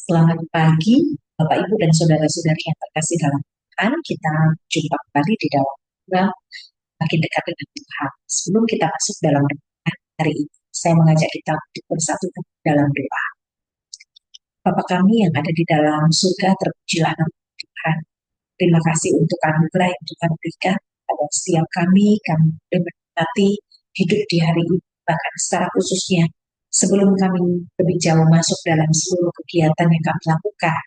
Selamat pagi, Bapak, Ibu, dan saudara-saudari yang terkasih dalam Tuhan. Kita jumpa kembali di dalam program Makin Dekat dengan Tuhan. Sebelum kita masuk dalam renungan hari ini, saya mengajak kita untuk bersatu dalam doa. Bapa kami yang ada di dalam surga, terpujilah nama Tuhan. Terima kasih untuk anugerah yang Tuhan berikan pada setiap kami boleh menikmati hidup di hari ini, bahkan secara khususnya sebelum kami lebih jauh masuk dalam seluruh kegiatan yang kami lakukan.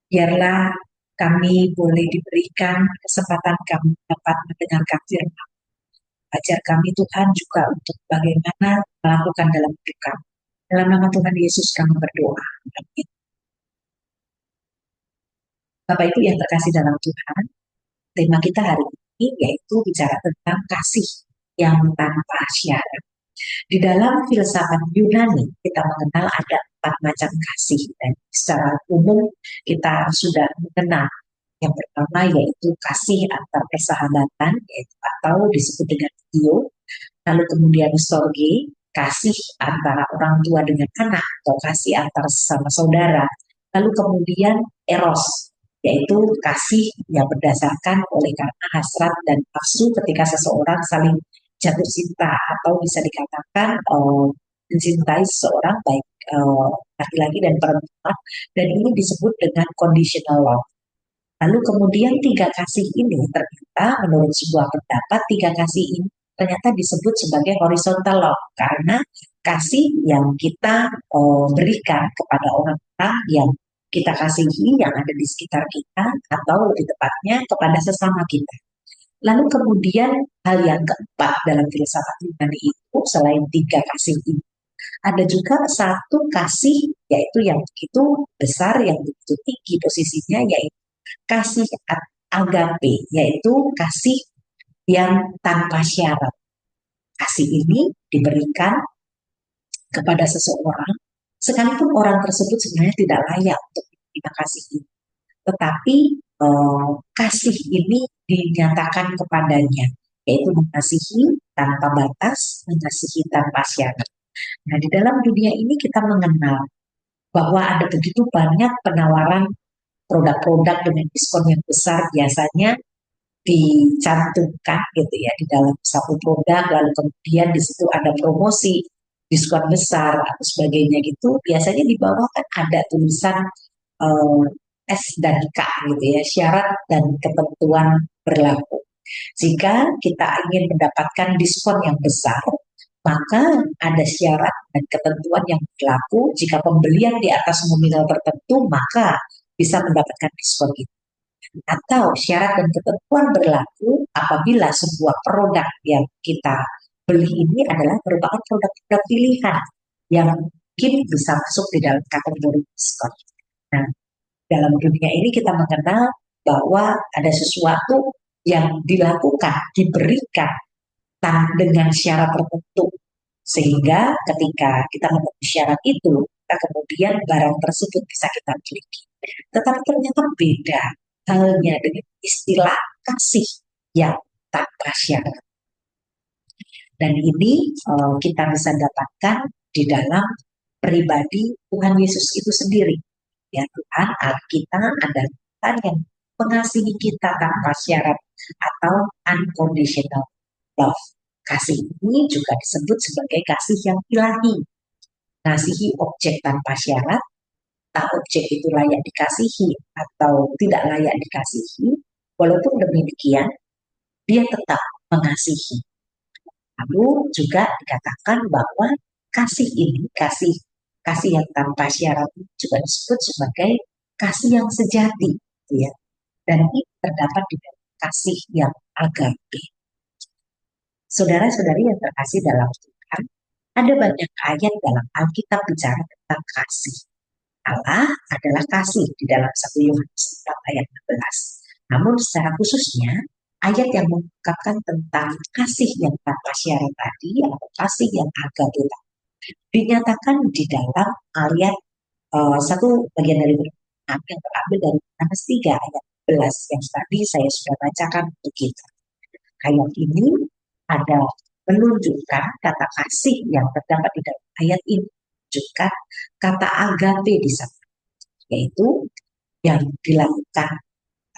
Biarlah kami boleh diberikan kesempatan kami dapat mendengarkan firman. Ajar kami Tuhan juga untuk bagaimana melakukan dalam hidup kami. Dalam nama Tuhan Yesus kami berdoa. Amin. Bapak Ibu yang terkasih dalam Tuhan, tema kita hari ini yaitu bicara tentang kasih yang tanpa syarat. Di dalam filsafat Yunani, kita mengenal ada 4 macam kasih. Dan secara umum kita sudah mengenal yang pertama yaitu kasih antar persahabatan, yaitu atau disebut dengan filial. Lalu kemudian storge, kasih antara orang tua dengan anak atau kasih antar sesama saudara. Lalu kemudian eros, yaitu kasih yang berdasarkan oleh karena hasrat dan nafsu ketika seseorang saling jatuh cinta atau bisa dikatakan mencintai seseorang baik laki-laki dan perempuan, dan ini disebut dengan conditional love. Lalu kemudian 3 kasih ini ternyata menurut sebuah pendapat 3 kasih ini ternyata disebut sebagai horizontal love karena kasih yang kita berikan kepada orang-orang yang kita kasihi yang ada di sekitar kita atau lebih tepatnya kepada sesama kita. Lalu kemudian hal yang keempat dalam filsafat Yunani itu selain 3 kasih ini ada juga 1 kasih yaitu yang begitu besar yang begitu tinggi posisinya yaitu kasih agape, yaitu kasih yang tanpa syarat. Kasih ini diberikan kepada seseorang, sekalipun orang tersebut sebenarnya tidak layak untuk menerima kasih ini. Tetapi kasih ini dinyatakan kepadanya, yaitu mengasihi tanpa batas, mengasihi tanpa syarat. Nah, di dalam dunia ini kita mengenal bahwa ada begitu banyak penawaran produk-produk dengan diskon yang besar biasanya dicantumkan gitu ya di dalam satu produk, lalu kemudian di situ ada promosi diskon besar atau sebagainya gitu, biasanya di bawah kan ada tulisan eh, S dan K gitu ya, syarat dan ketentuan berlaku. Jika kita ingin mendapatkan diskon yang besar, maka ada syarat dan ketentuan yang berlaku. Jika pembelian di atas nominal tertentu, maka bisa mendapatkan diskon itu. Atau syarat dan ketentuan berlaku apabila sebuah produk yang kita beli ini adalah merupakan produk-produk pilihan yang mungkin bisa masuk di dalam kategori diskon. Nah, dalam dunia ini kita mengenal bahwa ada sesuatu yang dilakukan, diberikan dengan syarat tertentu. Sehingga ketika kita memenuhi syarat itu, kita kemudian barang tersebut bisa kita miliki. Tetapi ternyata beda halnya dengan istilah kasih yang tanpa syarat. Dan ini kita bisa dapatkan di dalam pribadi Tuhan Yesus itu sendiri. Ya, Tuhan kita adalah Tuhan yang mengasihi kita tanpa syarat atau unconditional love. Kasih ini juga disebut sebagai kasih yang ilahi. Mengasihi objek tanpa syarat, entah objek itu layak dikasihi atau tidak layak dikasihi, walaupun demikian, dia tetap mengasihi. Lalu juga dikatakan bahwa kasih ini, kasih yang tanpa syarat juga disebut sebagai kasih yang sejati, ya. Dan ini terdapat di dalam kasih yang agape. Saudara-saudari yang terkasih dalam Tuhan, ada banyak ayat dalam Alkitab bicara tentang kasih. Allah adalah kasih di dalam 1 Yohanes 4 ayat 16. Namun secara khususnya, ayat yang mengungkapkan tentang kasih yang tanpa syarat tadi, atau kasih yang agape tadi, dinyatakan di dalam ayat satu bagian dari firman yang terambil dari Yohanes 3 ayat 11 yang tadi saya sudah bacakan untuk kita. Ayat ini ada menunjukkan kata kasih yang terdapat di dalam ayat ini, menunjukkan kata agape di sana. yaitu yang dilakukan.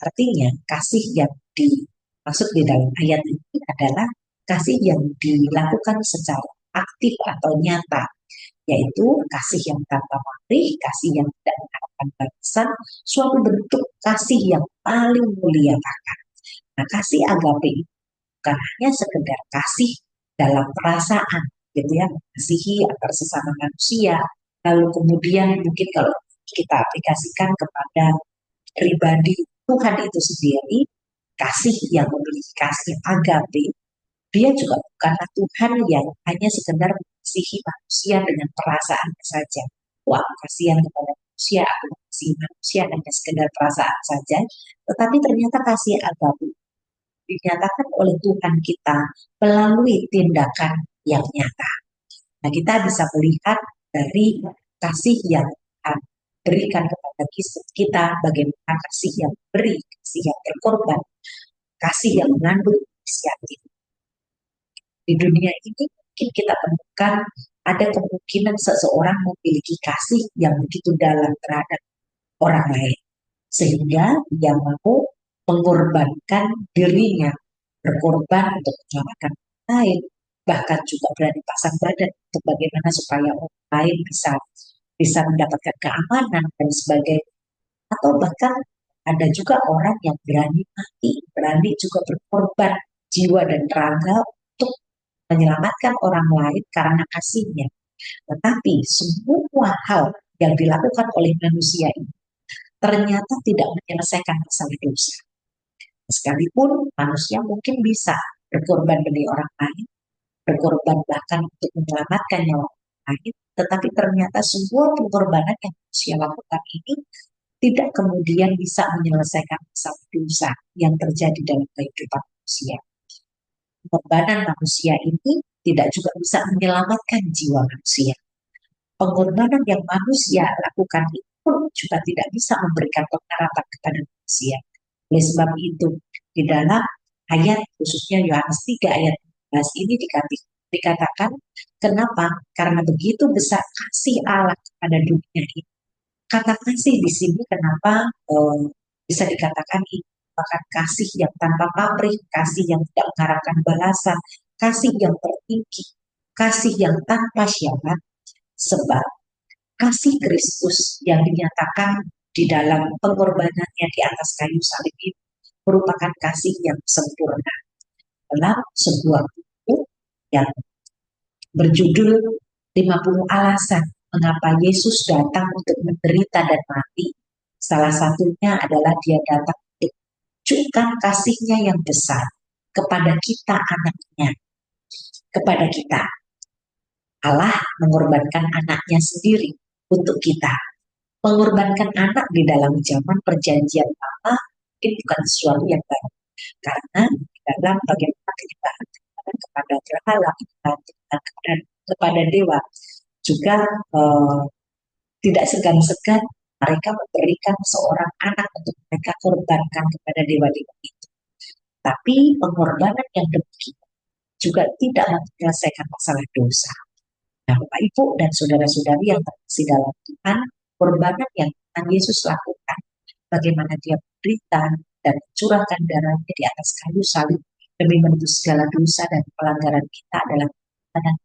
Artinya kasih yang dimaksud di dalam ayat ini adalah kasih yang dilakukan secara aktif atau nyata, yaitu kasih yang tanpa pamrih, kasih yang tidak mengharapkan balasan, suatu bentuk kasih yang paling mulia bahkan. Nah, kasih agape itu bukan hanya sekedar kasih dalam perasaan, gitu ya, mengasihi antar sesama manusia. Lalu kemudian mungkin kalau kita aplikasikan kepada pribadi Tuhan itu sendiri, kasih yang memiliki kasih agape, dia juga bukanlah Tuhan yang hanya sekedar mengasihi manusia dengan perasaan saja. Wah, kasihan kepada manusia, aku mengasihi manusia hanya sekedar perasaan saja. Tetapi ternyata kasih agape dinyatakan oleh Tuhan kita melalui tindakan yang nyata. Nah, kita bisa melihat dari kasih yang Tuhan berikan kepada kita, bagaimana kasih yang beri, kasih yang berkorban, kasih yang mengandung inisiatif. Di dunia ini mungkin kita temukan ada kemungkinan seseorang memiliki kasih yang begitu dalam terhadap orang lain, sehingga dia mau mengorbankan dirinya, berkorban untuk menyelamatkan orang lain, bahkan juga berani pasang badan untuk bagaimana supaya orang lain bisa bisa mendapatkan keamanan dan sebagainya. Atau bahkan ada juga orang yang berani mati, berani juga berkorban jiwa dan raga untuk menyelamatkan orang lain karena kasihnya. Tetapi semua hal yang dilakukan oleh manusia ini ternyata tidak menyelesaikan masalah dosa. Sekalipun manusia mungkin bisa berkorban demi orang lain, berkorban bahkan untuk menyelamatkan nyawa orang lain, tetapi ternyata semua pengorbanan yang manusia lakukan ini tidak kemudian bisa menyelesaikan masalah dosa yang terjadi dalam kehidupan manusia. Pengorbanan manusia ini tidak juga bisa menyelamatkan jiwa manusia. Pengorbanan yang manusia lakukan itu pun juga tidak bisa memberikan pengharapan kepada manusia. Oleh sebab itu, di dalam ayat khususnya Yohanes 3 ayat 14 ini dikatakan, kenapa? Karena begitu besar kasih Allah kepada dunia ini. Kata kasih di sini kenapa bisa dikatakan ini merupakan kasih yang tanpa pamrih, kasih yang tidak mengharapkan balasan, kasih yang tertinggi, kasih yang tanpa syarat, sebab kasih Kristus yang dinyatakan di dalam pengorbanannya di atas kayu salib itu merupakan kasih yang sempurna. Dalam sebuah buku yang berjudul 50 alasan mengapa Yesus datang untuk menderita dan mati, salah satunya adalah dia datang untuk menunjukkan kasihnya yang besar kepada kita anaknya, kepada kita. Allah mengorbankan anaknya sendiri untuk kita. Mengorbankan anak di dalam zaman perjanjian lama mungkin bukan sesuatu yang baru. Karena dalam bagaimana penyembahan kepada berhala, kepada dewa, juga tidak segan-segan mereka memberikan seorang anak untuk mereka korbankan kepada dewa-dewa itu. Tapi pengorbanan yang demikian juga tidak menyelesaikan masalah dosa. Nah, Bapak Ibu dan saudara-saudari yang terkasih dalam Tuhan, korbanan yang Tuhan Yesus lakukan, bagaimana dia menderita dan mencurahkan darahnya di atas kayu salib demi menebus segala dosa dan pelanggaran kita adalah korbanan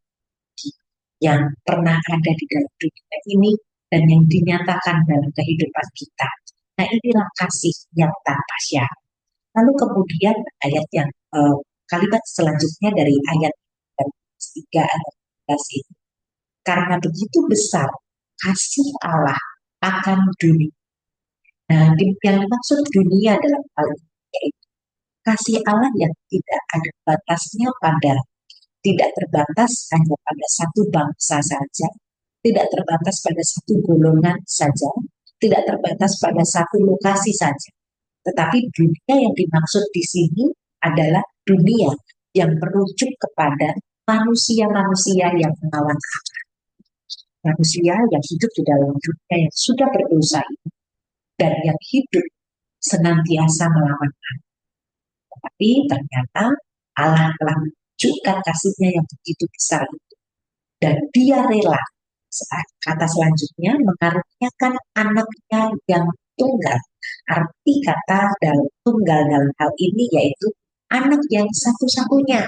yang pernah ada di dalam dunia ini dan yang dinyatakan dalam kehidupan kita. Nah, inilah kasih yang tanpa syarat. Lalu kemudian ayat yang kalimat selanjutnya dari ayat 3 ayat 14 ini, karena begitu besar kasih Allah akan dunia. Nah, yang dimaksud dunia dalam hal ini yaitu kasih Allah yang tidak ada batasnya, tidak terbatas hanya pada satu bangsa saja, tidak terbatas pada satu golongan saja, tidak terbatas pada satu lokasi saja. Tetapi dunia yang dimaksud di sini adalah dunia yang merujuk kepada manusia-manusia yang melawan Allah. Manusia yang hidup di dalam dunia yang sudah berdosa ini dan yang hidup senantiasa melawan Allah. Tetapi ternyata Allah telah menunjukkan kasihnya yang begitu besar itu. Dan dia rela Kata selanjutnya, mengaruniakan anaknya yang tunggal. Arti kata dalam tunggal dalam hal ini yaitu anak yang satu-satunya,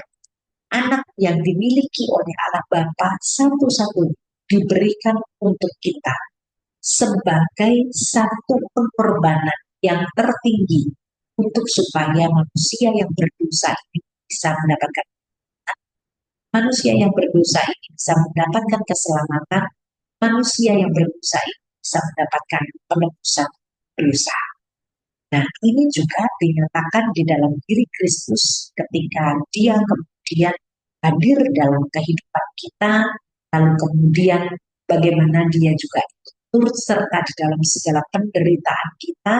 anak yang dimiliki oleh Allah Bapa satu-satunya diberikan untuk kita sebagai satu pengorbanan yang tertinggi untuk supaya manusia yang berdosa ini bisa mendapatkan manusia yang berdosa ini bisa mendapatkan keselamatan, manusia yang berdosa ini bisa mendapatkan penebusan dosa. Nah, ini juga dinyatakan di dalam diri Kristus ketika Dia kemudian hadir dalam kehidupan kita, lalu kemudian bagaimana Dia juga turut serta di dalam segala penderitaan kita,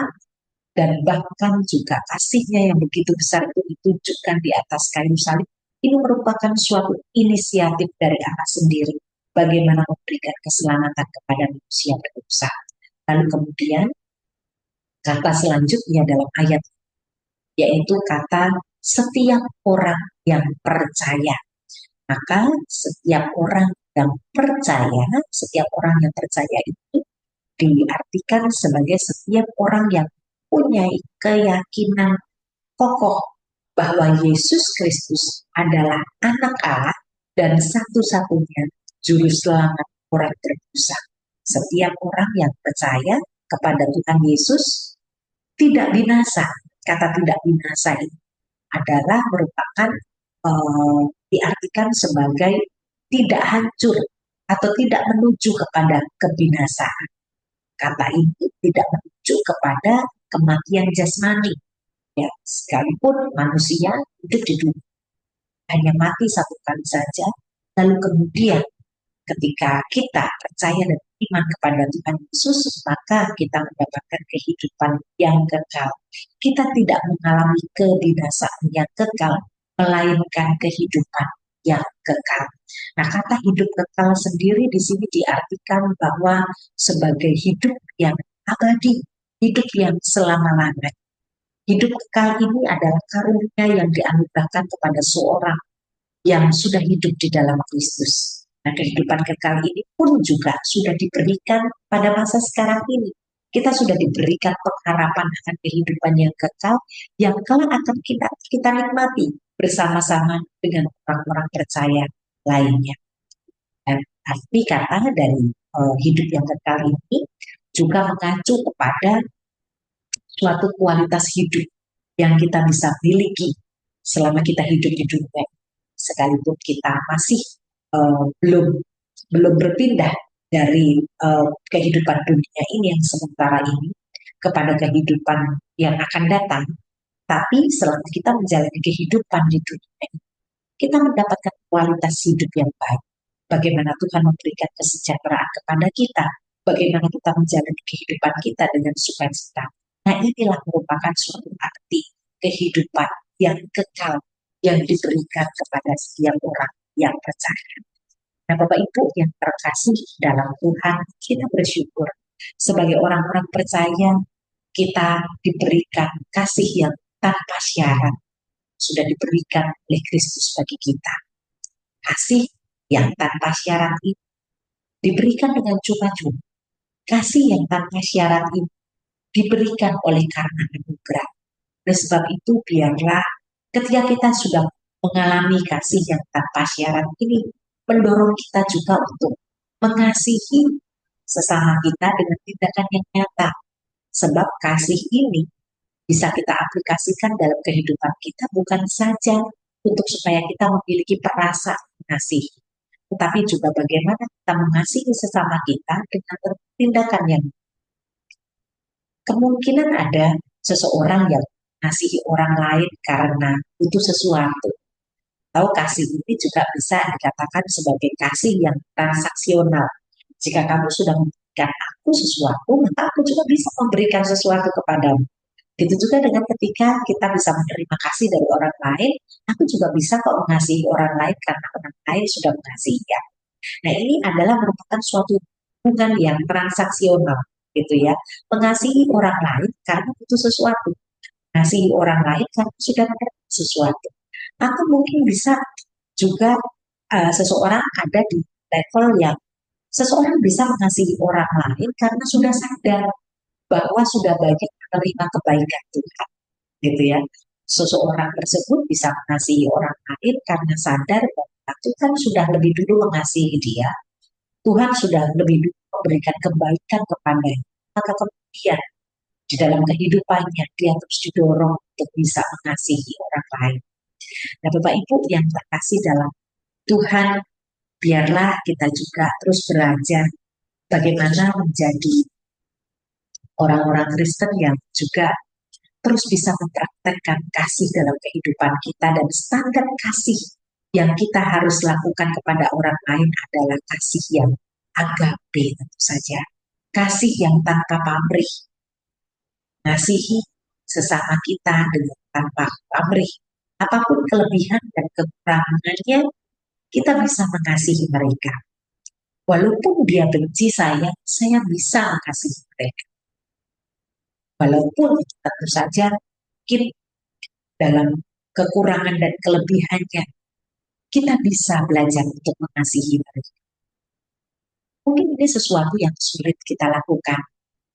dan bahkan juga kasih-Nya yang begitu besar itu ditunjukkan di atas kayu salib. Ini merupakan suatu inisiatif dari Allah sendiri, bagaimana memberikan keselamatan kepada manusia berdosa. Lalu kemudian kata selanjutnya dalam ayat yaitu kata setiap orang yang percaya. Maka setiap orang yang percaya, setiap orang yang percaya itu diartikan sebagai setiap orang yang punya keyakinan kokoh bahwa Yesus Kristus adalah anak Allah dan satu-satunya juru selamat orang berdosa. Setiap orang yang percaya kepada Tuhan Yesus tidak binasa. Kata tidak binasa ini adalah merupakan diartikan sebagai tidak hancur atau tidak menuju kepada kebinasaan. Kata ini tidak menuju kepada kematian jasmani. Ya, sekalipun manusia hidup di dunia hanya mati satu kali saja, lalu kemudian ketika kita percaya dan iman kepada Tuhan Yesus, maka kita mendapatkan kehidupan yang kekal. Kita tidak mengalami kebinasaan yang kekal, melainkan kehidupan yang kekal. Nah, kata hidup kekal sendiri di sini diartikan bahwa sebagai hidup yang abadi, hidup yang selama-lamanya. Hidup kekal ini adalah karunia yang dianugerahkan kepada seorang yang sudah hidup di dalam Kristus. Nah, kehidupan kekal ini pun juga sudah diberikan pada masa sekarang ini. Kita sudah diberikan pengharapan akan kehidupan yang kekal yang kelak akan kita nikmati bersama-sama dengan orang-orang percaya lainnya. Dan arti kata dari hidup yang kekal ini juga mengacu kepada suatu kualitas hidup yang kita bisa miliki selama kita hidup di dunia, sekalipun kita masih belum berpindah dari kehidupan dunia ini yang sementara ini kepada kehidupan yang akan datang. Tapi selama kita menjalani kehidupan di dunia ini, kita mendapatkan kualitas hidup yang baik. Bagaimana Tuhan memberikan kesejahteraan kepada kita, bagaimana kita menjalani kehidupan kita dengan sukacita. Nah, inilah merupakan suatu arti kehidupan yang kekal yang diberikan kepada setiap orang yang percaya. Nah, Bapak Ibu yang terkasih dalam Tuhan, kita bersyukur sebagai orang-orang percaya kita diberikan kasih yang tanpa syarat, sudah diberikan oleh Kristus bagi kita. Kasih yang tanpa syarat ini diberikan dengan cuma-cuma. Kasih yang tanpa syarat ini diberikan oleh karena anugerah. Oleh sebab itu, biarlah ketika kita sudah mengalami kasih yang tanpa syarat ini, mendorong kita juga untuk mengasihi sesama kita dengan tindakan yang nyata. Sebab kasih ini bisa kita aplikasikan dalam kehidupan kita bukan saja untuk supaya kita memiliki perasaan mengasihi, tetapi juga bagaimana kita mengasihi sesama kita dengan tindakan yang kemungkinan ada seseorang yang mengasihi orang lain karena butuh sesuatu. Atau kasih ini juga bisa dikatakan sebagai kasih yang transaksional. Jika kamu sudah memberikan aku sesuatu, maka aku juga bisa memberikan sesuatu kepadamu. Itu juga dengan ketika kita bisa menerima kasih dari orang lain, aku juga bisa kok mengasihi orang lain karena orang lain sudah mengasihi ya. Nah, ini adalah merupakan suatu hubungan yang transaksional, gitu ya. Mengasihi orang lain karena butuh sesuatu, mengasihi orang lain karena sudah menerima sesuatu. Atau mungkin bisa juga seseorang ada di level yang Seseorang bisa mengasihi orang lain karena sudah sadar bahwa sudah banyak menerima kebaikan Tuhan, gitu ya. Seseorang tersebut bisa mengasihi orang lain karena sadar bahwa Tuhan sudah lebih dulu mengasihi dia, Tuhan sudah lebih dulu memberikan kebaikan kepadanya. Maka kemudian di dalam kehidupannya dia terus didorong untuk bisa mengasihi orang lain. Nah, Bapak Ibu yang terkasih dalam Tuhan, biarlah kita juga terus belajar bagaimana menjadi orang-orang Kristen yang juga terus bisa mempraktekkan kasih dalam kehidupan kita, dan standar kasih yang kita harus lakukan kepada orang lain adalah kasih yang agape, tentu saja. Kasih yang tanpa pamrih, mengasihi sesama kita dengan tanpa pamrih. Apapun kelebihan dan kekurangannya, kita bisa mengasihi mereka. Walaupun dia benci saya bisa mengasihi mereka. Walaupun tentu saja mungkin dalam kekurangan dan kelebihannya, kita bisa belajar untuk mengasihi mereka. Mungkin ini sesuatu yang sulit kita lakukan,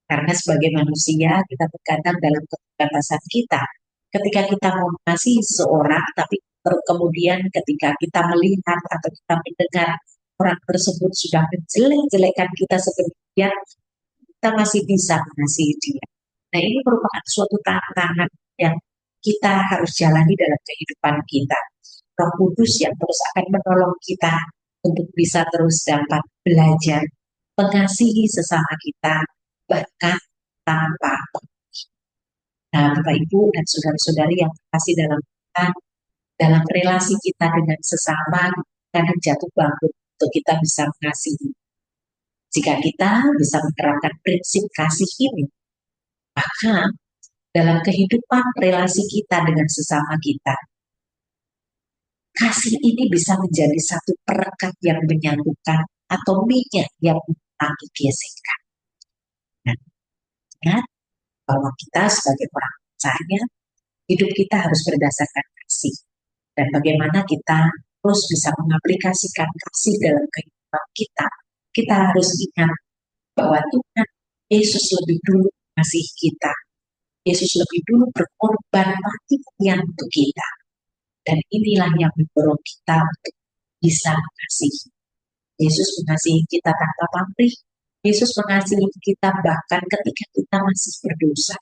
karena sebagai manusia kita terkadang dalam keterbatasan kita. Ketika kita mau mengasihi seseorang, tapi kemudian ketika kita melihat atau kita mendengar orang tersebut sudah menjelek-jelekan kita sedemikian, kita masih bisa mengasihi dia. Nah, ini merupakan suatu tantangan yang kita harus jalani dalam kehidupan kita. Roh Kudus yang terus akan menolong kita untuk bisa terus dapat belajar mengasihi sesama kita, bahkan tanpa. Nah, Bapak Ibu dan saudara-saudari yang terkasih dalam Tuhan, dalam relasi kita dengan sesama, kadang jatuh bangun untuk kita bisa mengasihi. Jika kita bisa menerapkan prinsip kasih ini, maka dalam kehidupan relasi kita dengan sesama kita, kasih ini bisa menjadi satu perekat yang menyatukan atau minyak yang mengurangi gesekan. Nah, ingat bahwa kita sebagai orang percaya, hidup kita harus berdasarkan kasih. Dan bagaimana kita terus bisa mengaplikasikan kasih dalam kehidupan kita. Kita harus ingat bahwa Tuhan Yesus lebih dulu mengasihi kita. Yesus lebih dulu berkorban mati untuk kita. Dan inilah yang mendorong kita untuk bisa mengasihi. Yesus mengasihi kita tanpa pamrih. Yesus mengasihi kita bahkan ketika kita masih berdosa.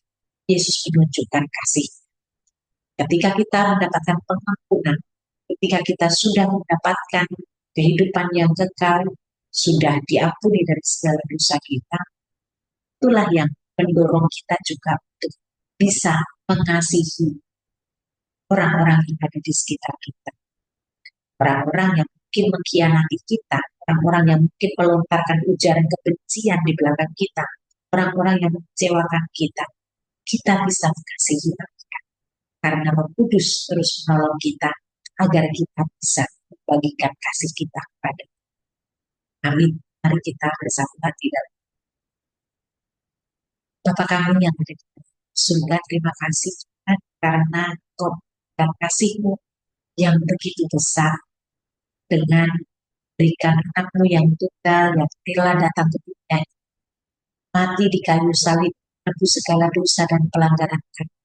Yesus menunjukkan kasih. Ketika kita mendapatkan pengampunan, ketika kita sudah mendapatkan kehidupan yang kekal, sudah diampuni dari segala dosa kita, itulah yang mendorong kita juga untuk bisa mengasihi orang-orang yang ada di sekitar kita. Orang-orang yang mungkin mengkhianati kita, orang-orang yang mungkin melontarkan ujaran kebencian di belakang kita, orang-orang yang mengecewakan kita, kita bisa mengasihi mereka. Karena Roh Kudus terus menolong kita agar kita bisa membagikan kasih kita kepada. Amin. Mari kita bersatu hati dalam. Bapa kami yang ada di surga, terima kasih Tuhan karena Engkau dan kasih-Mu yang begitu besar, dengan berikan anak-Mu yang tunggal yang rela datang ke dunia, mati di kayu salib, menebus segala dosa dan pelanggaran kami.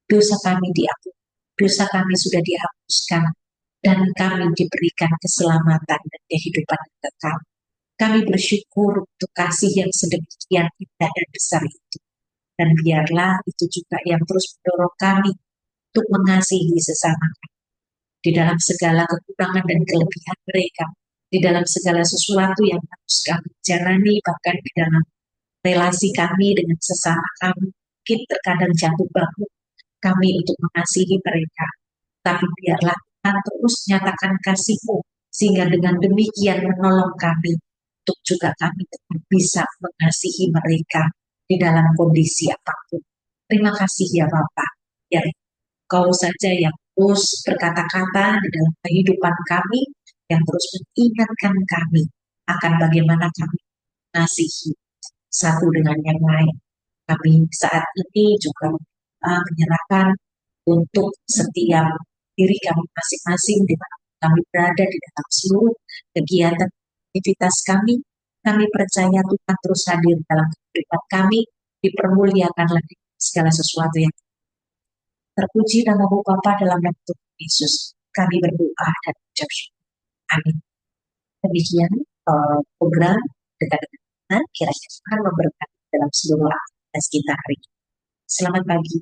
Dosa kami diampuni, dosa kami sudah dihapuskan, dan kami diberikan keselamatan dan kehidupan yang kekal. Kami bersyukur untuk kasih yang sedemikian indah dan besar itu. Dan biarlah itu juga yang terus mendorong kami untuk mengasihi sesama kami. Di dalam segala kekurangan dan kelebihan mereka, di dalam segala sesuatu yang harus kami jalani, bahkan di dalam relasi kami dengan sesama kami, mungkin terkadang jatuh bangun kami untuk mengasihi mereka. Tapi biarlah Tuhan terus nyatakan kasih-Mu, sehingga dengan demikian menolong kami untuk juga kami tetap bisa mengasihi mereka di dalam kondisi apapun. Terima kasih ya Bapak, ya Kau saja yang terus berkata-kata di dalam kehidupan kami, yang terus mengingatkan kami akan bagaimana kami mengasihi satu dengan yang lain. Kami saat ini juga menyerahkan untuk setiap diri kami masing-masing di mana kami berada di dalam seluruh kegiatan aktivitas kami. Kami percaya Tuhan terus hadir dalam kehidupan kami, dipermuliakanlah segala sesuatu yang terpuji nama Bapa dalam nama Tuhan Yesus. Kami berdoa dan ucap syukur. Amin. Demikian program dekat-dekat Tuhan, kiranya Tuhan memberkati dalam seluruh aktivitas kita hari ini. Selamat pagi.